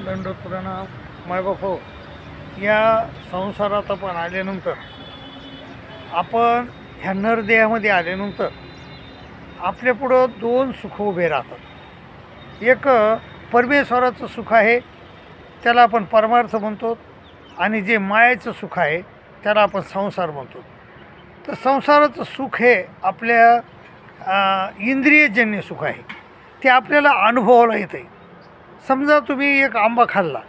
दंड प्रणाम मायबाप हो. या संसारात आपण आल्यानंतर आपण ह्या नरदेहामध्ये आल्यानंतर आपल्यापुढं दोन सुख उभे राहतात. एक परमेश्वराचं सुख आहे, त्याला आपण परमार्थ म्हणतो, आणि जे मायाचं सुख आहे त्याला आपण संसार म्हणतो. तर संसाराचं सुख हे आपल्या इंद्रियजन्य सुख आहे, ते आपल्याला अनुभवाला येतं आहे. समजा तुम्ही एक आंबा खाल्ला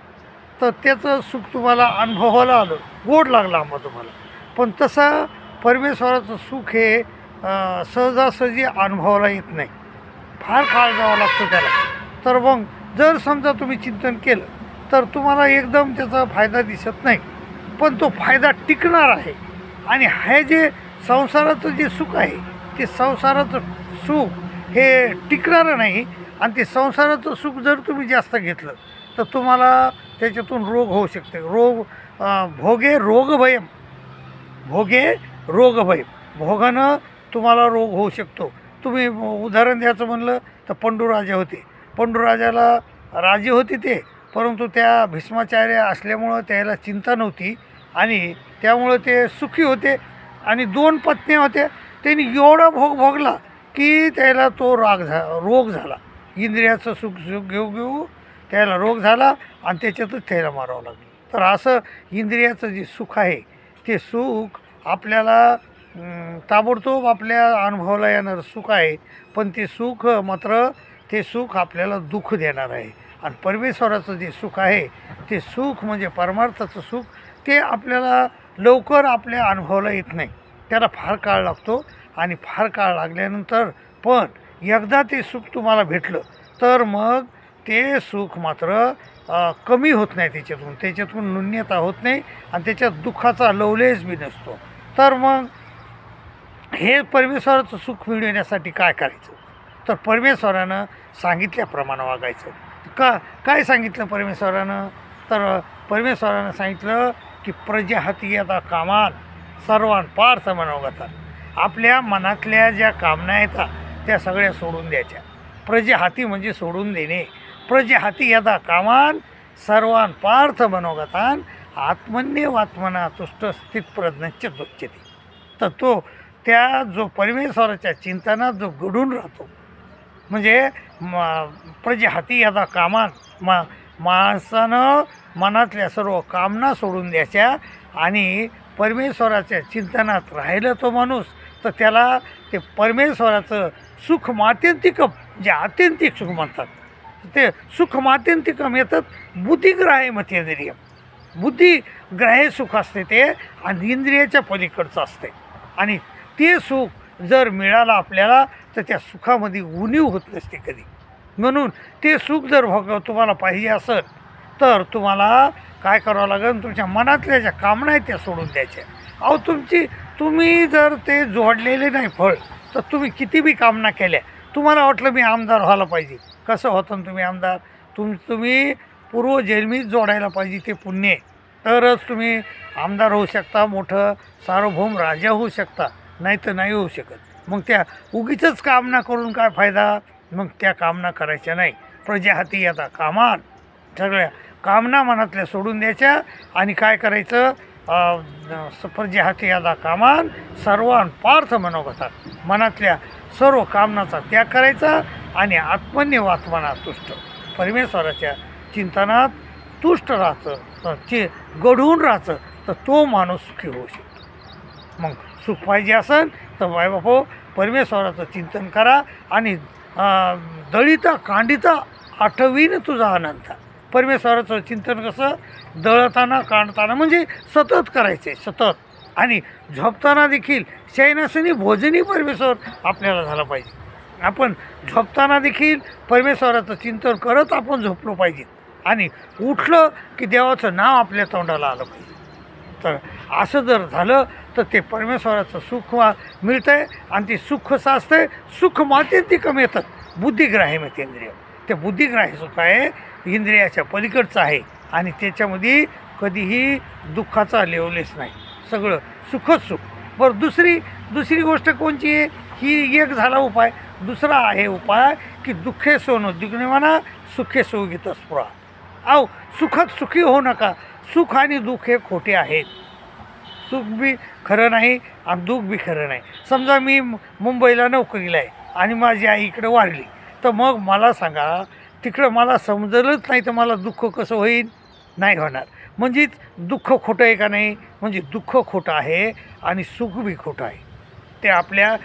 तर त्याचं सुख तुम्हाला अनुभवाला आलं, गोड लागला आंबा तुम्हाला. पण तसं परमेश्वराचं सुख हे सहजासहजी अनुभवाला येत नाही, फार काळ जावा लागतो त्याला. तर मग जर समजा तुम्ही चिंतन केलं तर तुम्हाला एकदम त्याचा फायदा दिसत नाही, पण तो फायदा टिकणार आहे. आणि हे जे संसाराचं जे सुख आहे ते संसाराचं सुख हे टिकणारं नाही. आणि ते संसाराचं सुख जर तुम्ही जास्त घेतलं तर तुम्हाला त्याच्यातून रोग होऊ शकते. भोगे रोगभयम, भोगे रोगभयम, भोगानं तुम्हाला रोग होऊ शकतो. तुम्ही उदाहरण द्यायचं म्हणलं तर पंडूराजा होते. पंडूराजाला राजे होते ते, परंतु त्या भीष्माचार्य असल्यामुळं त्याला चिंता नव्हती आणि त्यामुळं ते सुखी होते. आणि 2 पत्न्या होत्या. त्यांनी एवढा भोग भोगला की त्याला तो रोग झाला. इंद्रियाचं सुख घेऊ घेऊ त्याला रोग झाला आणि त्याच्यातच त्याला मारावं लागलं. तर असं इंद्रियाचं जे सुख आहे ते सुख आपल्याला ताबडतोब आपल्या अनुभवाला येणारं सुख आहे, पण ते सुख मात्र ते सुख आपल्याला दुःख देणार आहे. आणि परमेश्वराचं जे सुख आहे ते सुख म्हणजे परमार्थाचं सुख, ते आपल्याला लवकर आपल्या अनुभवाला येत नाही, त्याला फार काळ लागतो. आणि फार काळ लागल्यानंतर पण एकदा ते सुख तुम्हाला भेटलं तर मग ते सुख मात्र कमी होत नाही, त्याच्यातून न्यूनता होत नाही आणि त्याच्यात दुःखाचा लवलेश बी नसतो. तर मग हे परमेश्वराचं सुख मिळवण्यासाठी काय करायचं, तर परमेश्वरानं सांगितल्याप्रमाणे वागायचं. काय सांगितलं परमेश्वरानं, तर परमेश्वरानं सांगितलं की प्रजाहाती यदा कामान सर्वान पार्थ मनोगतात. आपल्या मनातल्या ज्या कामना येतात त्या सगळ्या सोडून द्यायच्या. प्रजाहाती म्हणजे सोडून देणे. प्रजाहाती यदा कामान सर्वान पार्थ मनोगतान आत्मन्यवात्मना तुष्ट स्थितप्रज्ञश्च दोच्यते. तर तो त्या जो परमेश्वराच्या चिंतनात जो घडून राहतो, म्हणजे प्रजाहाती यदा कामान, माणसानं मनातल्या सर्व कामना सोडून द्यायच्या आणि परमेश्वराच्या चिंतनात राहिलं तो माणूस, तर त्याला ते परमेश्वराचं सुख मात्यंतिकम, जे आत्यंतिक सुख म्हणतात, ते सुख मात्यंतिकम येतात. बुद्धिग्राह्य मतेंद्रियम, बुद्धिग्राह्य सुख असते ते आणि इंद्रियाच्या पलीकडचं असते. आणि ते सुख जर मिळालं आपल्याला तर त्या सुखामध्ये उणीव होत नसते कधी. म्हणून ते सुख जर तुम्हाला पाहिजे असेल तर तुम्हाला काय करावं लागेल, तुमच्या मनातल्या ज्या कामना आहेत त्या सोडून द्यायच्या. अहो तुम्ही जर ते जोडलेले नाही फळ, तर तुम्ही किती बी कामना केल्या, तुम्हाला वाटलं मी आमदार व्हायला पाहिजे, कसं होतं तुम्ही आमदार, तुम्ही पूर्वजन्मीत जोडायला पाहिजे ते पुण्य, तरच तुम्ही आमदार होऊ शकता, मोठं सार्वभौम राजा होऊ शकता, नाही तर नाही होऊ शकत. मग त्या उगीचच कामना करून काय फायदा, मग त्या कामना करायच्या नाही. प्रजाहाती यदा कामान, सगळ्या कामना मनातल्या सोडून द्यायच्या आणि काय करायचं, प्रजाहाती यदा कामान सर्वान पार्थ मनोगतात, मनातल्या सर्व कामनाचा त्याग करायचा आणि आत्मन्यवात्मना तुष्ट, परमेश्वराच्या चिंतनात तुष्ट राहायचं, घडवून राहायचं, तर तो माणूस सुखी होऊ शकतो. मग सुख पाहिजे असेल तर बायबापो परमेश्वराचं चिंतन करा आणि दळिता कांडिता आठवीन तुझा अनंत. परमेश्वराचं चिंतन कसं दळताना काढताना म्हणजे सतत करायचे, सतत. आणि झोपताना देखील शयनासनी भोजनी परमेश्वर आपल्याला झाला पाहिजे. आपण झोपताना देखील परमेश्वराचं चिंतन करत आपण झोपलो पाहिजे आणि उठलं की देवाचं नाव आपल्या तोंडाला आलं पाहिजे. तर असं जर झालं तर ते परमेश्वराचं सुख मिळतं आहे. आणि ते सुख कसं असतं, सुख मात्यंतिकम येतात, बुद्धिग्राह्य मतेंद्रिय. ते बुद्धिग्राह्य सुख आहे, इंद्रियाच्या पलीकडचं आहे आणि त्याच्यामध्ये कधीही दुःखाचा लेवलेस नाही, सगळं सुखच सुख. बरं, दुसरी गोष्ट कोणची आहे, ही एक झाला उपाय. दुसरा आहे उपाय की दुःखे सोनोद्युग्ने म्हणा सुखे सोगित स्पृहा. अहो सुखात सुखी होऊ नका. सुख आणि दुःख हे खोटे आहेत. सुख बी खरं नाही आणि दुःख बी खरं नाही. समजा मी मुंबईला नोकरीला आहे आणि माझी आई इकडं वारली, तर मग मला सांगा तिकडं मला समजलंच नाही तर मला दुःख कसं होईल? नाही होणार. म्हणजेच दुःख खोटं आहे का नाही? म्हणजे दुःख खोटं आहे आणि सुख बी खोटं आहे. ते आपल्या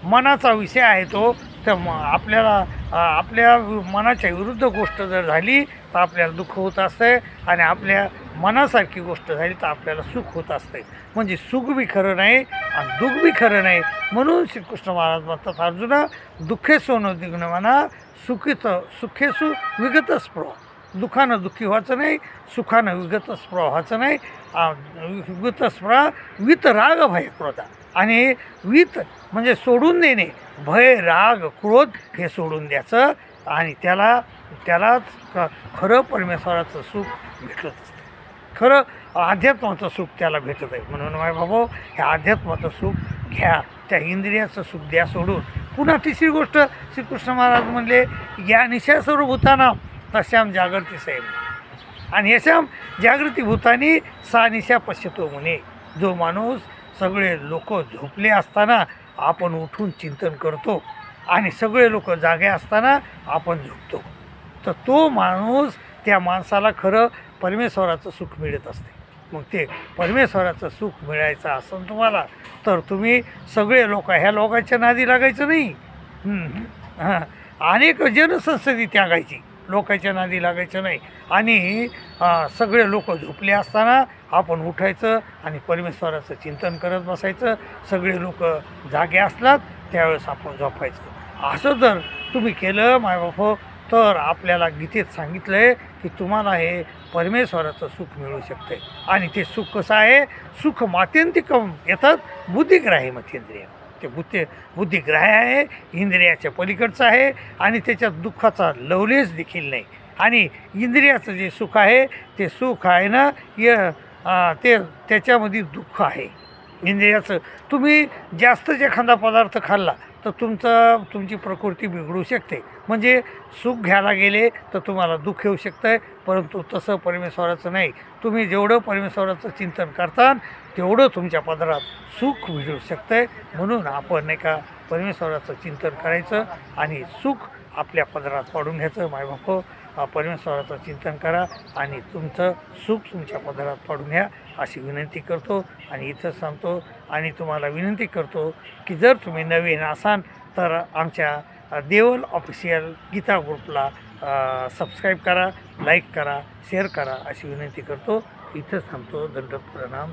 मनाचा विषय आहे तो. तर आपल्याला आपल्या मनाच्या विरुद्ध गोष्ट जर झाली तर आपल्याला दुःख होत असते आणि आपल्या मनासारखी गोष्ट झाली तर आपल्याला सुख होत असते. म्हणजे सुख बी खरं नाही आणि दुःख बी खरं नाही. म्हणून श्रीकृष्ण महाराज म्हणतात, अर्जुना दुःखेसु न म्हणा सुखेसु विगत स्पृह. दुःखानं दुःखी व्हायचं नाही, सुखानं विगत स्पृह व्हायचं नाही. विगत स्पृह वित राग भय क्रोध. आणि वित म्हणजे सोडून देणे, भय राग क्रोध हे सोडून द्यायचं आणि त्यालाच खरं परमेश्वराचं सुख भेटत असतं. खरं अध्यात्माचं सुख त्याला भेटत आहे. म्हणून माय बाबा हे अध्यात्माचं सुख घ्या, त्या इंद्रियाचं सुख द्या सोडून. पुन्हा तिसरी गोष्ट श्रीकृष्ण महाराज म्हणले, या निशा सर्वभूतानां तस्याम जागृती सैम. आणि यशाम जागृती भूतानी सा निशा पश्यतो म्हणे. जो माणूस सगळे लोक झोपले असताना आपण उठून चिंतन करतो आणि सगळे लोक जागे असताना आपण झोपतो, तर तो माणूस, त्या माणसाला खरं परमेश्वराचं सुख मिळत असते. मग ते परमेश्वराचं सुख मिळायचं असेल तुम्हाला तर तुम्ही सगळे लोक ह्या लोकांच्या नादी लागायचं नाही. अनेक जनसंसदी त्यागायची, लोकांच्या नादी लागायचं नाही. आणि सगळे लोक झोपले असताना आपण उठायचं आणि परमेश्वराचं चिंतन करत बसायचं. सगळे लोक जागे असतात त्यावेळेस आपण झोपायचं. असं जर तुम्ही केलं मायबाप तर आपल्याला गीतेत सांगितलं आहे की तुम्हाला हे परमेश्वराचं सुख मिळू शकतं. आणि ते सुख कसं आहे? सुख मात्यंतिकम येतात बुद्धिग्राही मतेंद्रिय. ते बुद्धिग्राह्य आहे, इंद्रियाच्या पलीकडचं आहे आणि त्याच्यात दुःखाचा लवलेस देखील नाही. आणि इंद्रियाचं जे सुख आहे ते सुख आहे ना ते त्याच्यामध्ये दुःख आहे. इंद्रियाचं तुम्ही जास्तच एखादा पदार्थ खाल्ला तर तुमची प्रकृती बिघडू शकते. म्हणजे सुख घ्यायला गेले तर तुम्हाला दुःख येऊ शकतं आहे, परंतु तसं परमेश्वराचं नाही. तुम्ही जेवढं परमेश्वराचं चिंतन करता तेवढं तुमच्या पदरात सुख मिळू शकतं आहे. म्हणून आपण नाही का परमेश्वराचं चिंतन करायचं आणि सुख आपल्या पदरात पाडून घ्यायचं. मायबाप परमेश्वराचं चिंतन करा आणि तुमचं सुख तुमच्या पदरात पाडून घ्या अशी विनंती करतो. आणि इथं सांगतो आणि तुम्हाला विनंती करतो की जर तुम्ही नवीन असाल तर आमच्या देवल ऑफिशियल गीता ग्रुपला सबस्क्राईब करा, लाईक करा, शेअर करा अशी विनंती करतो. इथंच थांबतो. दंडवत प्रणाम.